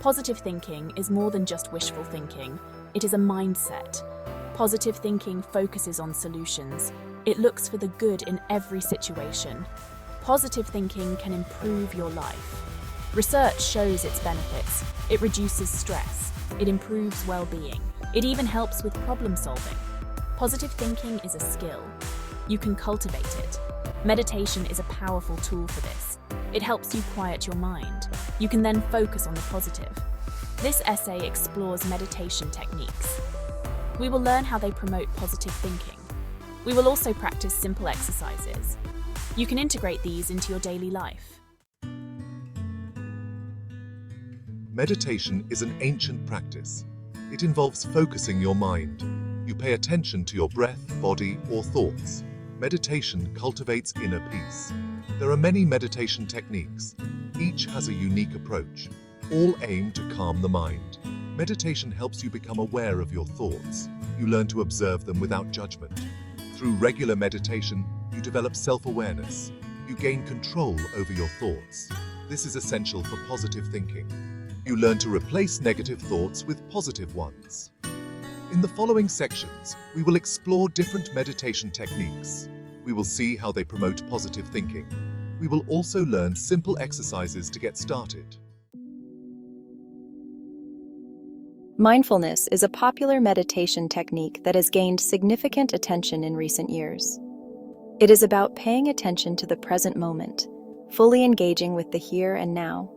Positive thinking is more than just wishful thinking. It is a mindset. Positive thinking focuses on solutions. It looks for the good in every situation. Positive thinking can improve your life. Research shows its benefits. It reduces stress. It improves well-being. It even helps with problem solving. Positive thinking is a skill. You can cultivate it. Meditation is a powerful tool for this. It helps you quiet your mind. You can then focus on the positive. This essay explores meditation techniques. We will learn how they promote positive thinking. We will also practice simple exercises. You can integrate these into your daily life. Meditation is an ancient practice. It involves focusing your mind. You pay attention to your breath, body, or thoughts. Meditation cultivates inner peace. There are many meditation techniques. Each has a unique approach. All aim to calm the mind. Meditation helps you become aware of your thoughts. You learn to observe them without judgment. Through regular meditation, you develop self-awareness. You gain control over your thoughts. This is essential for positive thinking. You learn to replace negative thoughts with positive ones. In the following sections, we will explore different meditation techniques. We will see how they promote positive thinking. We will also learn simple exercises to get started. Mindfulness is a popular meditation technique that has gained significant attention in recent years. It is about paying attention to the present moment, fully engaging with the here and now.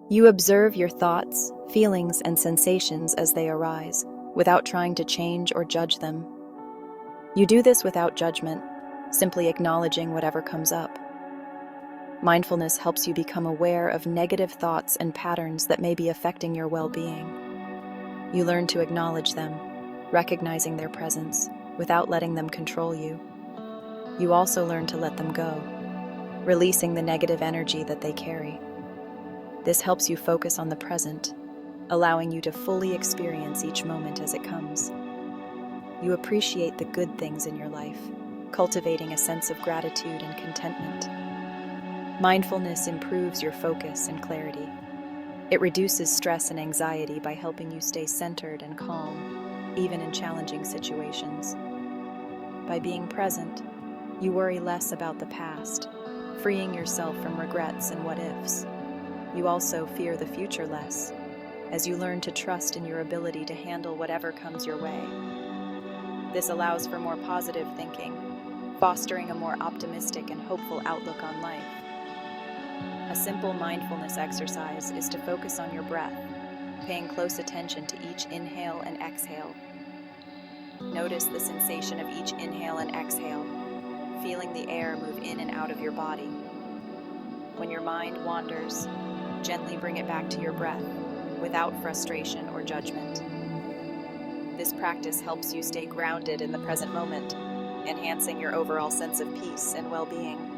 You observe your thoughts, feelings, and sensations as they arise, without trying to change or judge them. You do this without judgment, simply acknowledging whatever comes up. Mindfulness helps you become aware of negative thoughts and patterns that may be affecting your well-being. You learn to acknowledge them, recognizing their presence, without letting them control you. You also learn to let them go, releasing the negative energy that they carry. This helps you focus on the present, allowing you to fully experience each moment as it comes. You appreciate the good things in your life, cultivating a sense of gratitude and contentment. Mindfulness improves your focus and clarity. It reduces stress and anxiety by helping you stay centered and calm, even in challenging situations. By being present, you worry less about the past, freeing yourself from regrets and what-ifs. You also fear the future less, as you learn to trust in your ability to handle whatever comes your way. This allows for more positive thinking, fostering a more optimistic and hopeful outlook on life. A simple mindfulness exercise is to focus on your breath, paying close attention to each inhale and exhale. Notice the sensation of each inhale and exhale, feeling the air move in and out of your body. When your mind wanders, gently bring it back to your breath, without frustration or judgment. This practice helps you stay grounded in the present moment, enhancing your overall sense of peace and well-being.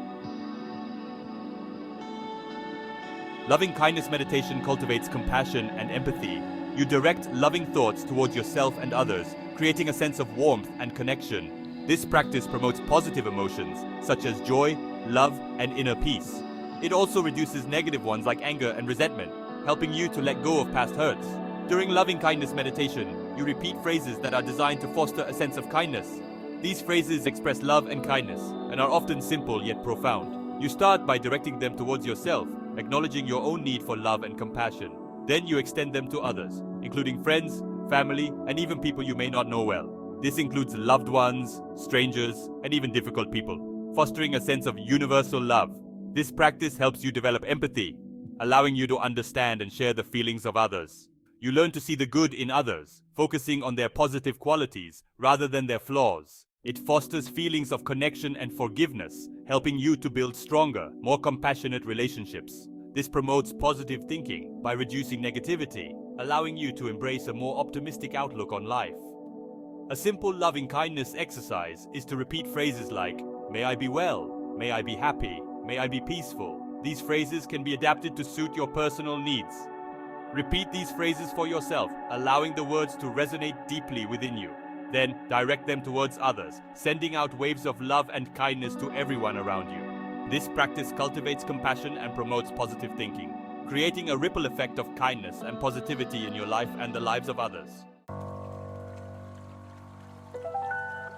Loving kindness meditation cultivates compassion and empathy. You direct loving thoughts towards yourself and others, creating a sense of warmth and connection. This practice promotes positive emotions, such as joy, love, and inner peace. It also reduces negative ones like anger and resentment, helping you to let go of past hurts. During loving kindness meditation, you repeat phrases that are designed to foster a sense of kindness. These phrases express love and kindness, and are often simple yet profound. You start by directing them towards yourself, acknowledging your own need for love and compassion. Then you extend them to others, including friends, family, and even people you may not know well. This includes loved ones, strangers, and even difficult people, fostering a sense of universal love. This practice helps you develop empathy, allowing you to understand and share the feelings of others. You learn to see the good in others, focusing on their positive qualities rather than their flaws. It fosters feelings of connection and forgiveness, helping you to build stronger, more compassionate relationships. This promotes positive thinking by reducing negativity, allowing you to embrace a more optimistic outlook on life. A simple loving kindness exercise is to repeat phrases like, "May I be well," "May I be happy," "May I be peaceful." These phrases can be adapted to suit your personal needs. Repeat these phrases for yourself, allowing the words to resonate deeply within you. Then direct them towards others, sending out waves of love and kindness to everyone around you. This practice cultivates compassion and promotes positive thinking, creating a ripple effect of kindness and positivity in your life and the lives of others.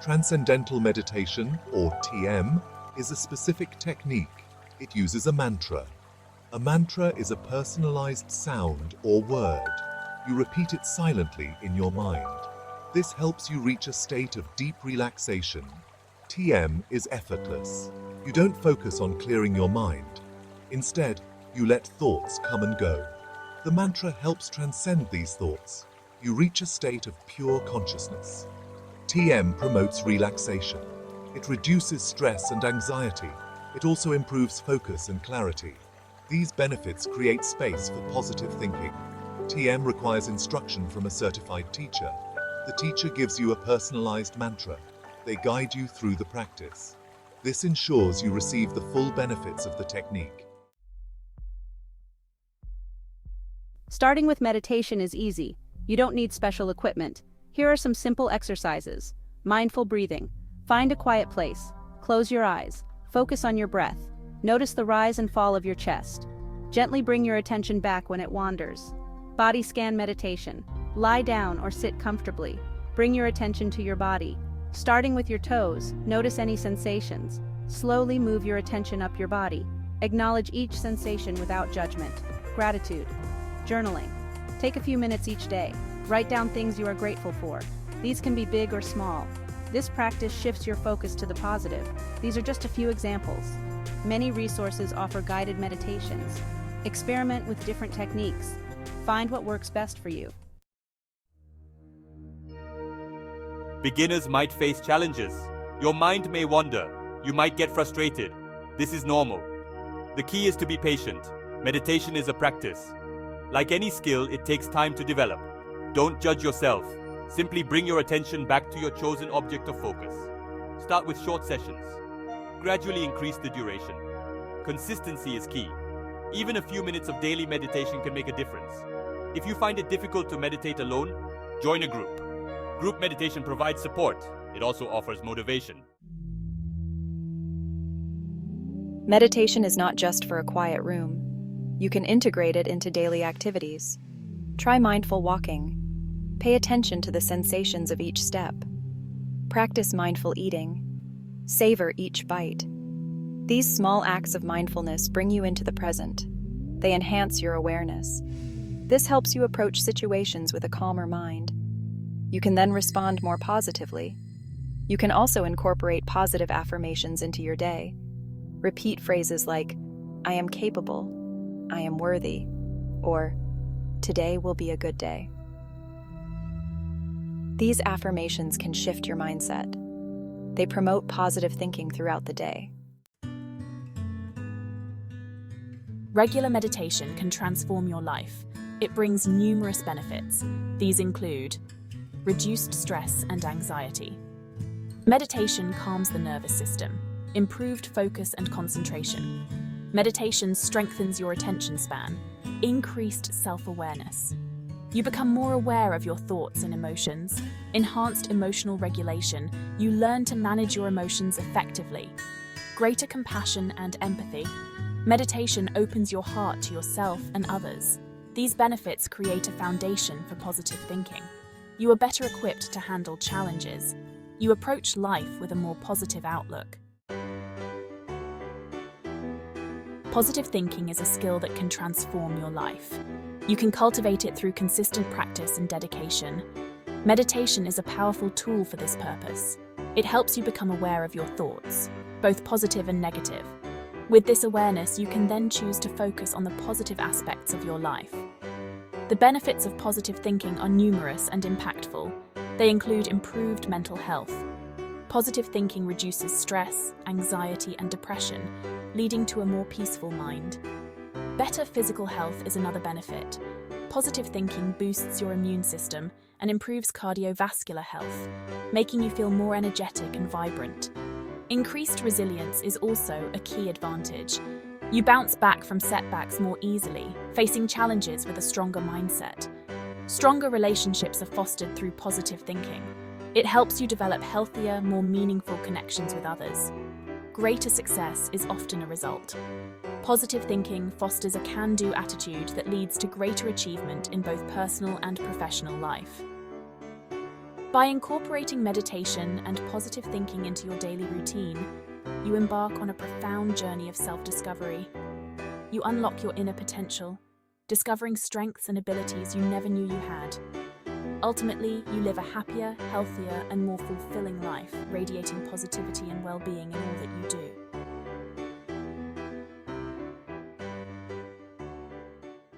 Transcendental meditation, or TM, is a specific technique. It uses a mantra. A mantra is a personalized sound or word. You repeat it silently in your mind. This helps you reach a state of deep relaxation. TM is effortless. You don't focus on clearing your mind. Instead, you let thoughts come and go. The mantra helps transcend these thoughts. You reach a state of pure consciousness. TM promotes relaxation. It reduces stress and anxiety. It also improves focus and clarity. These benefits create space for positive thinking. TM requires instruction from a certified teacher. The teacher gives you a personalized mantra. They guide you through the practice. This ensures you receive the full benefits of the technique. Starting with meditation is easy. You don't need special equipment. Here are some simple exercises. Mindful breathing. Find a quiet place. Close your eyes. Focus on your breath. Notice the rise and fall of your chest. Gently bring your attention back when it wanders. Body scan meditation. Lie down or sit comfortably. Bring your attention to your body. Starting with your toes, notice any sensations. Slowly move your attention up your body. Acknowledge each sensation without judgment. Gratitude. Journaling. Take a few minutes each day. Write down things you are grateful for. These can be big or small. This practice shifts your focus to the positive. These are just a few examples. Many resources offer guided meditations. Experiment with different techniques. Find what works best for you. Beginners might face challenges. Your mind may wander. You might get frustrated. This is normal. The key is to be patient. Meditation is a practice. Like any skill, it takes time to develop. Don't judge yourself. Simply bring your attention back to your chosen object of focus. Start with short sessions. Gradually increase the duration. Consistency is key. Even a few minutes of daily meditation can make a difference. If you find it difficult to meditate alone, join a group. Group meditation provides support. It also offers motivation. Meditation is not just for a quiet room. You can integrate it into daily activities. Try mindful walking. Pay attention to the sensations of each step. Practice mindful eating. Savor each bite. These small acts of mindfulness bring you into the present. They enhance your awareness. This helps you approach situations with a calmer mind. You can then respond more positively. You can also incorporate positive affirmations into your day. Repeat phrases like, "I am capable," "I am worthy," or "Today will be a good day." These affirmations can shift your mindset. They promote positive thinking throughout the day. Regular meditation can transform your life. It brings numerous benefits. These include reduced stress and anxiety. Meditation calms the nervous system, improved focus and concentration. Meditation strengthens your attention span, increased self-awareness. You become more aware of your thoughts and emotions, enhanced emotional regulation. You learn to manage your emotions effectively. Greater compassion and empathy. Meditation opens your heart to yourself and others. These benefits create a foundation for positive thinking. You are better equipped to handle challenges. You approach life with a more positive outlook. Positive thinking is a skill that can transform your life. You can cultivate it through consistent practice and dedication. Meditation is a powerful tool for this purpose. It helps you become aware of your thoughts, both positive and negative. With this awareness, you can then choose to focus on the positive aspects of your life. The benefits of positive thinking are numerous and impactful. They include improved mental health. Positive thinking reduces stress, anxiety, and depression, leading to a more peaceful mind. Better physical health is another benefit. Positive thinking boosts your immune system and improves cardiovascular health, making you feel more energetic and vibrant. Increased resilience is also a key advantage. You bounce back from setbacks more easily, facing challenges with a stronger mindset. Stronger relationships are fostered through positive thinking. It helps you develop healthier, more meaningful connections with others. greater success is often a result. Positive thinking fosters a can-do attitude that leads to greater achievement in both personal and professional life. By incorporating meditation and positive thinking into your daily routine, you embark on a profound journey of self-discovery. You unlock your inner potential, discovering strengths and abilities you never knew you had. Ultimately, you live a happier, healthier, and more fulfilling life, radiating positivity and well-being in all that you do.